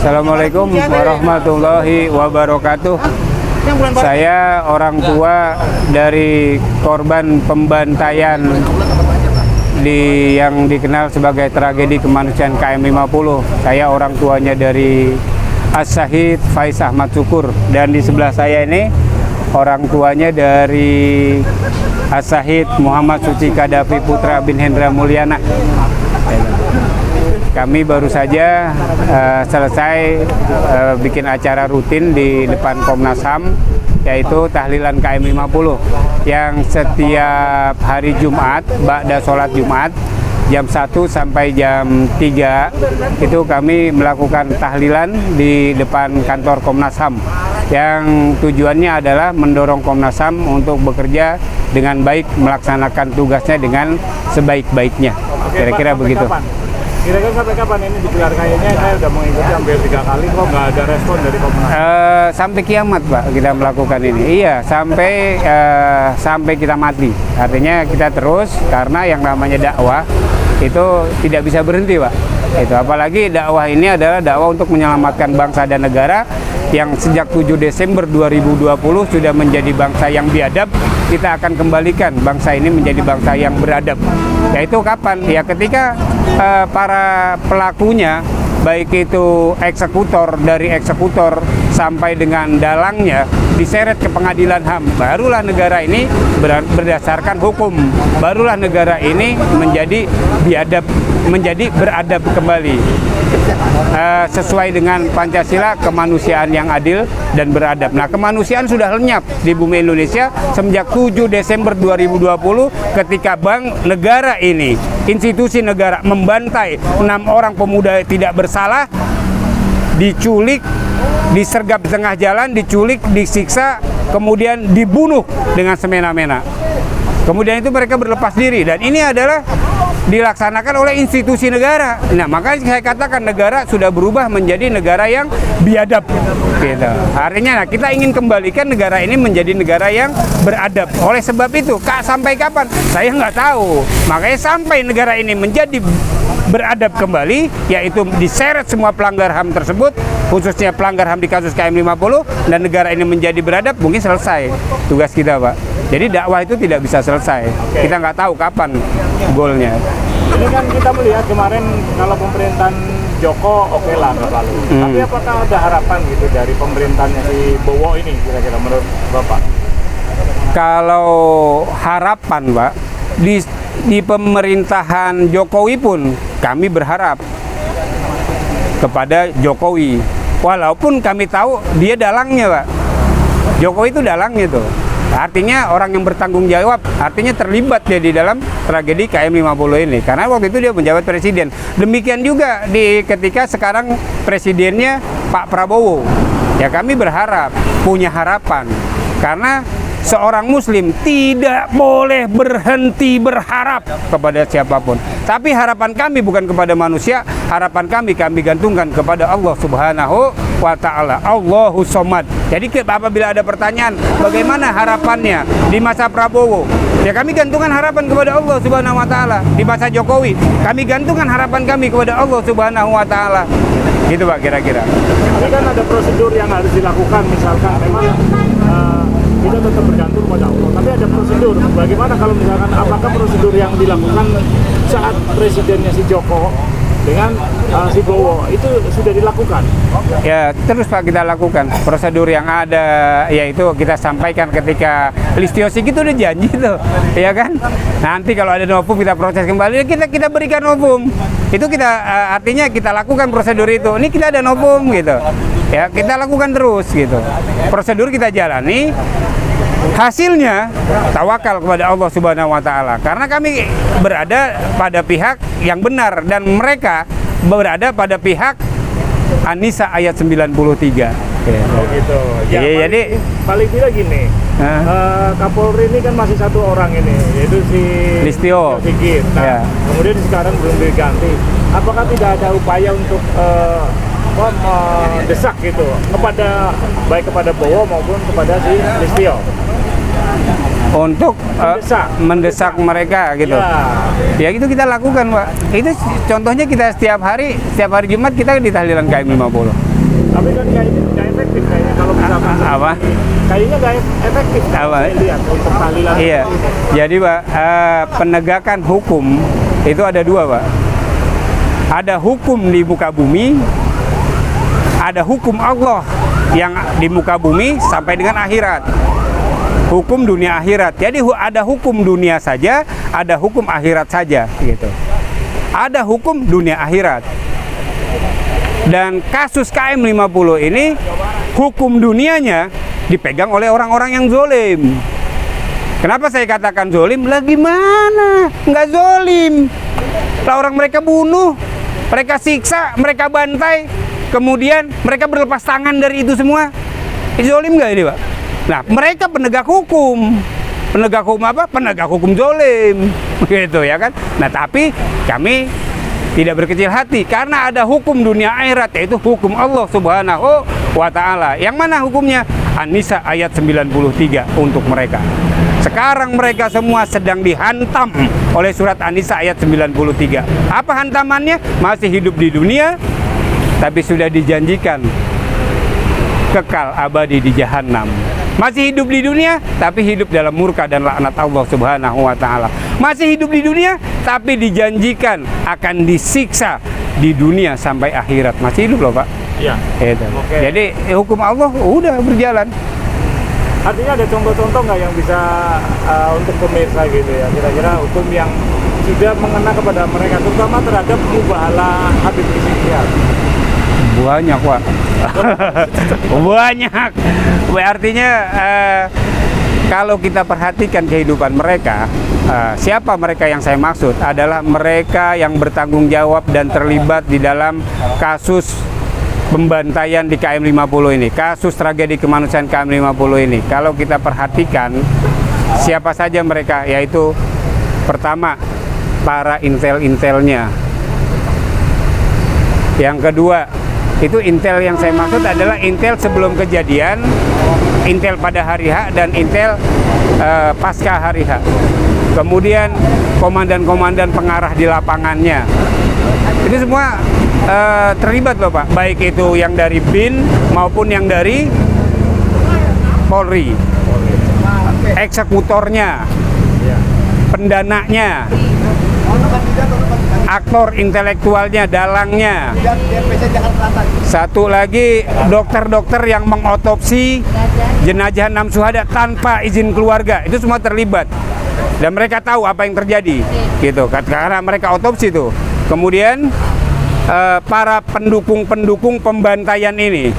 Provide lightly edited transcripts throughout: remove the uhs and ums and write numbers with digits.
Assalamualaikum warahmatullahi wabarakatuh. Saya orang tua dari korban pembantaian yang dikenal sebagai tragedi kemanusiaan KM 50. Saya orang tuanya dari As-Syahid Faiz Ahmad Syukur, dan di sebelah saya ini orang tuanya dari As-Syahid Muhammad Suci Kadafi Putra bin Hendra Mulyana. Kami baru saja selesai bikin acara rutin di depan Komnas HAM, yaitu tahlilan KM 50 yang setiap hari Jumat, ba'da sholat Jumat jam 1 sampai jam 3 itu kami melakukan tahlilan di depan kantor Komnas HAM, yang tujuannya adalah mendorong Komnas HAM untuk bekerja dengan baik, melaksanakan tugasnya dengan sebaik-baiknya. Kira-kira begitu. Kira-kira sampai kapan ini digelar? Kayaknya saya udah mengikuti hampir 3 kali kok nggak ada respon dari Komnas. Sampai kiamat, Pak, kita melakukan ini. Iya, sampai kita mati. Artinya kita terus, karena yang namanya dakwah itu tidak bisa berhenti, Pak. Itu apalagi dakwah ini adalah dakwah untuk menyelamatkan bangsa dan negara yang sejak 7 Desember 2020 sudah menjadi bangsa yang biadab. Kita akan kembalikan bangsa ini menjadi bangsa yang beradab. Yaitu kapan? Ya ketika para pelakunya, baik itu eksekutor, dari eksekutor sampai dengan dalangnya, diseret ke pengadilan HAM. Barulah negara ini berdasarkan hukum. Barulah negara ini menjadi biadab, menjadi beradab kembali. Sesuai dengan Pancasila, kemanusiaan yang adil dan beradab. Nah, kemanusiaan sudah lenyap di bumi Indonesia semenjak 7 Desember 2020 ketika bank negara ini, institusi negara, membantai 6 orang pemuda tidak bersalah, diculik, disergap di tengah jalan, diculik, disiksa, kemudian dibunuh dengan semena-mena. Kemudian itu mereka berlepas diri, dan ini adalah dilaksanakan oleh institusi negara. Nah, makanya saya katakan negara sudah berubah menjadi negara yang biadab. Gitu. Artinya, kita ingin kembalikan negara ini menjadi negara yang beradab. Oleh sebab itu, sampai kapan? Saya nggak tahu. Makanya sampai negara ini menjadi beradab kembali, yaitu diseret semua pelanggar HAM tersebut, khususnya pelanggar HAM di kasus KM 50, dan negara ini menjadi beradab, mungkin selesai tugas kita, Pak. Jadi dakwah itu tidak bisa selesai. Kita nggak tahu kapan goalnya. Ini kan kita melihat kemarin kalau pemerintahan Joko oke lah nggak lalu. Tapi apakah ada harapan gitu dari pemerintahnya si Bowo ini kira-kira menurut Bapak? Kalau harapan, Pak, di pemerintahan Jokowi pun kami berharap kepada Jokowi. Walaupun kami tahu dia dalangnya, Pak. Jokowi itu dalangnya tuh. Artinya orang yang bertanggung jawab, artinya terlibat dia di dalam tragedi KM 50 ini. Karena waktu itu dia menjabat presiden. Demikian juga ketika sekarang presidennya Pak Prabowo. Ya, kami berharap, punya harapan. Karena seorang muslim tidak boleh berhenti berharap kepada siapapun. Tapi harapan kami bukan kepada manusia, harapan kami gantungkan kepada Allah Subhanahu wa ta'ala. Allahu Somad. Jadi apabila ada pertanyaan bagaimana harapannya di masa Prabowo, ya kami gantungkan harapan kepada Allah Subhanahu wa ta'ala. Di masa Jokowi, kami gantungkan harapan kami kepada Allah Subhanahu wa ta'ala. Gitu, Pak, kira-kira. Ini kan ada prosedur yang harus dilakukan, misalkan memang kita tetap bergantung pada Allah, tapi ada prosedur. Bagaimana kalau misalkan, apakah prosedur yang dilakukan saat presidennya si Joko dengan si Bowo itu sudah dilakukan? Ya, terus, Pak, kita lakukan prosedur yang ada, yaitu kita sampaikan ketika Listio Sigit udah janji tuh, ya kan? Nanti kalau ada novum kita proses kembali, kita berikan novum. Itu kita artinya kita lakukan prosedur itu. Ini kita ada novum gitu. Ya, kita lakukan terus gitu. Prosedur kita jalani. Hasilnya tawakal kepada Allah Subhanahu wa ta'ala. Karena kami berada pada pihak yang benar dan mereka berada pada pihak An-Nisa ayat 93. Oh gitu. Ya, jadi paling tidak gini. Kapolri ini kan masih satu orang ini, yaitu si Listio Sigit. Nah, kemudian sekarang belum diganti. Apakah tidak ada upaya untuk mendesak gitu kepada baik kepada Bowo maupun kepada si Listio? untuk mendesak mereka gitu. Ya itu kita lakukan, Pak. Itu contohnya kita setiap hari Jumat kita di tahlilan KM 50. Tapi kan nggak efektif kayaknya kalau misalkan Apa? kayaknya nggak efektif kalau Apa? saya lihat untuk tahlilan. Iya. Jadi, Pak, penegakan hukum itu ada dua, Pak. Ada hukum di muka bumi, ada hukum Allah yang di muka bumi sampai dengan akhirat. Hukum dunia akhirat. Jadi ada hukum dunia saja, ada hukum akhirat saja gitu. Ada hukum dunia akhirat. Dan kasus KM 50 ini hukum dunianya dipegang oleh orang-orang yang zolim. Kenapa saya katakan zolim? Lah gimana? Nggak zolim. Lah orang mereka bunuh, mereka siksa, mereka bantai, kemudian mereka berlepas tangan dari itu semua. Zolim nggak ini, Pak? Nah, mereka penegak hukum. Penegak hukum apa? Penegak hukum zolim. Gitu ya kan? Nah, tapi kami tidak berkecil hati karena ada hukum dunia akhirat, yaitu hukum Allah Subhanahu wa Ta'ala. Yang mana hukumnya? An-Nisa ayat 93 untuk mereka. Sekarang mereka semua sedang dihantam oleh surat An-Nisa ayat 93. Apa hantamannya? Masih hidup di dunia, tapi sudah dijanjikan kekal abadi di jahanam. Masih hidup di dunia, tapi hidup dalam murka dan laknat Allah Subhanahu wa Ta'ala. Masih hidup di dunia, tapi dijanjikan akan disiksa di dunia sampai akhirat. Masih hidup loh, Pak. Iya. Okay. Jadi hukum Allah udah berjalan. Artinya ada contoh-contoh nggak yang bisa untuk pemirsa gitu ya, kira-kira hukum yang sudah mengena kepada mereka, terutama terhadap mubahalah Habib Rizik Syihab? Banyak, Pak. Banyak. Artinya kalau kita perhatikan kehidupan mereka, siapa mereka yang saya maksud adalah mereka yang bertanggung jawab dan terlibat di dalam kasus pembantaian di KM 50 ini, kasus tragedi kemanusiaan KM 50 ini. Kalau kita perhatikan siapa saja mereka, yaitu pertama para intel-intelnya. Yang kedua, itu intel yang saya maksud adalah intel sebelum kejadian, intel pada hari H, dan intel pasca hari H. Kemudian komandan-komandan pengarah di lapangannya. Ini semua terlibat loh, Pak. Baik itu yang dari BIN maupun yang dari Polri. Eksekutornya, pendananya, aktor intelektualnya, dalangnya. Satu lagi dokter-dokter yang mengotopsi jenazah 6 syuhada tanpa izin keluarga. Itu semua terlibat. Dan mereka tahu apa yang terjadi gitu, karena mereka otopsi tuh. Kemudian para pendukung-pendukung pembantaian ini,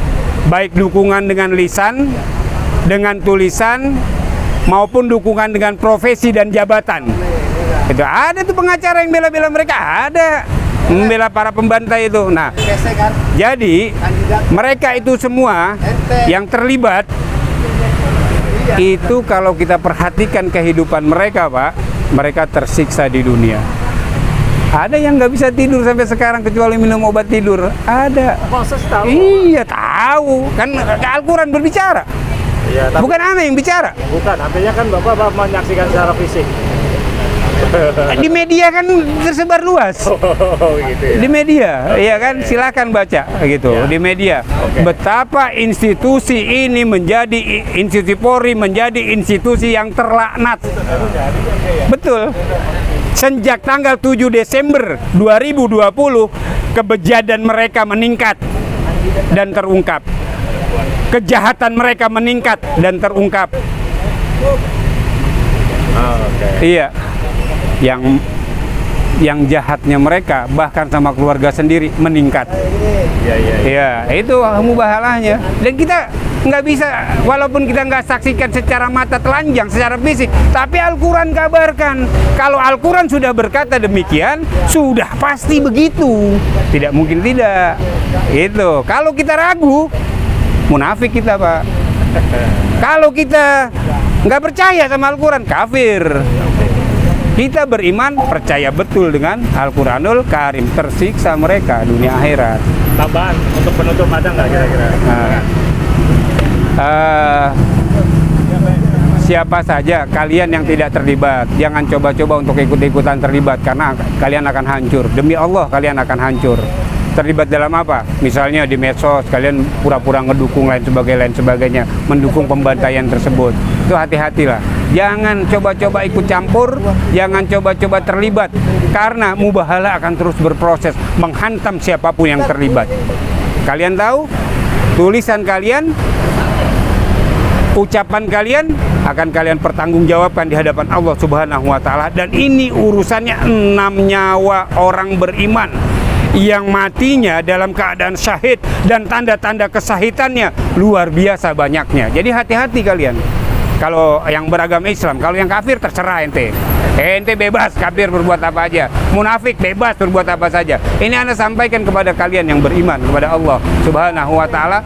baik dukungan dengan lisan, dengan tulisan, maupun dukungan dengan profesi dan jabatan. Itu ada tuh pengacara yang bela-bela mereka, ada membela para pembantai itu. Nah, jadi mereka itu semua yang terlibat itu, kalau kita perhatikan kehidupan mereka, Pak, mereka tersiksa di dunia. Ada yang nggak bisa tidur sampai sekarang kecuali minum obat tidur. Ada. Iya, tahu. Kan Al-Quran berbicara. Iya, tapi bukan aneh yang bicara. Bukan, artinya kan Bapak menyaksikan secara fisik. Di media kan tersebar luas. Gitu ya. Di media, ya kan, silakan baca gitu Ya. di media. Betapa institusi ini menjadi, institusi Polri menjadi institusi yang terlaknat. Betul. Sejak tanggal 7 Desember 2020 kebejatan mereka meningkat dan terungkap. Kejahatan mereka meningkat dan terungkap. Iya. Yang jahatnya mereka bahkan sama keluarga sendiri meningkat. Iya, itu mubahalahnya. Dan kita nggak bisa, walaupun kita nggak saksikan secara mata telanjang, secara fisik, tapi Al-Quran kabarkan. Kalau Al-Quran sudah berkata demikian, sudah pasti begitu. Tidak mungkin tidak. Itu. Kalau kita ragu, munafik kita, Pak. Kalau kita nggak percaya sama Al-Quran, kafir. Kita beriman, percaya betul dengan Al-Quranul Karim. Tersiksa mereka dunia akhirat. Tambahan untuk penutup ada nggak kira-kira? siapa saja kalian yang tidak terlibat, jangan coba-coba untuk ikut-ikutan terlibat karena kalian akan hancur. Demi Allah kalian akan hancur. Terlibat dalam apa? Misalnya di medsos kalian pura-pura ngedukung lain sebagainya, mendukung pembantaian tersebut. Itu hati-hatilah. Jangan coba-coba ikut campur, jangan coba-coba terlibat karena mubahalah akan terus berproses menghantam siapapun yang terlibat. Kalian tahu, tulisan kalian, ucapan kalian akan kalian pertanggungjawabkan di hadapan Allah Subhanahu wa taala, dan ini urusannya 6 nyawa orang beriman yang matinya dalam keadaan syahid dan tanda-tanda kesahitannya luar biasa banyaknya. Jadi hati-hati kalian. Kalau yang beragama Islam, kalau yang kafir terserah ente. Ente bebas kafir berbuat apa aja. Munafik bebas berbuat apa saja. Ini Anda sampaikan kepada kalian yang beriman kepada Allah Subhanahu wa taala.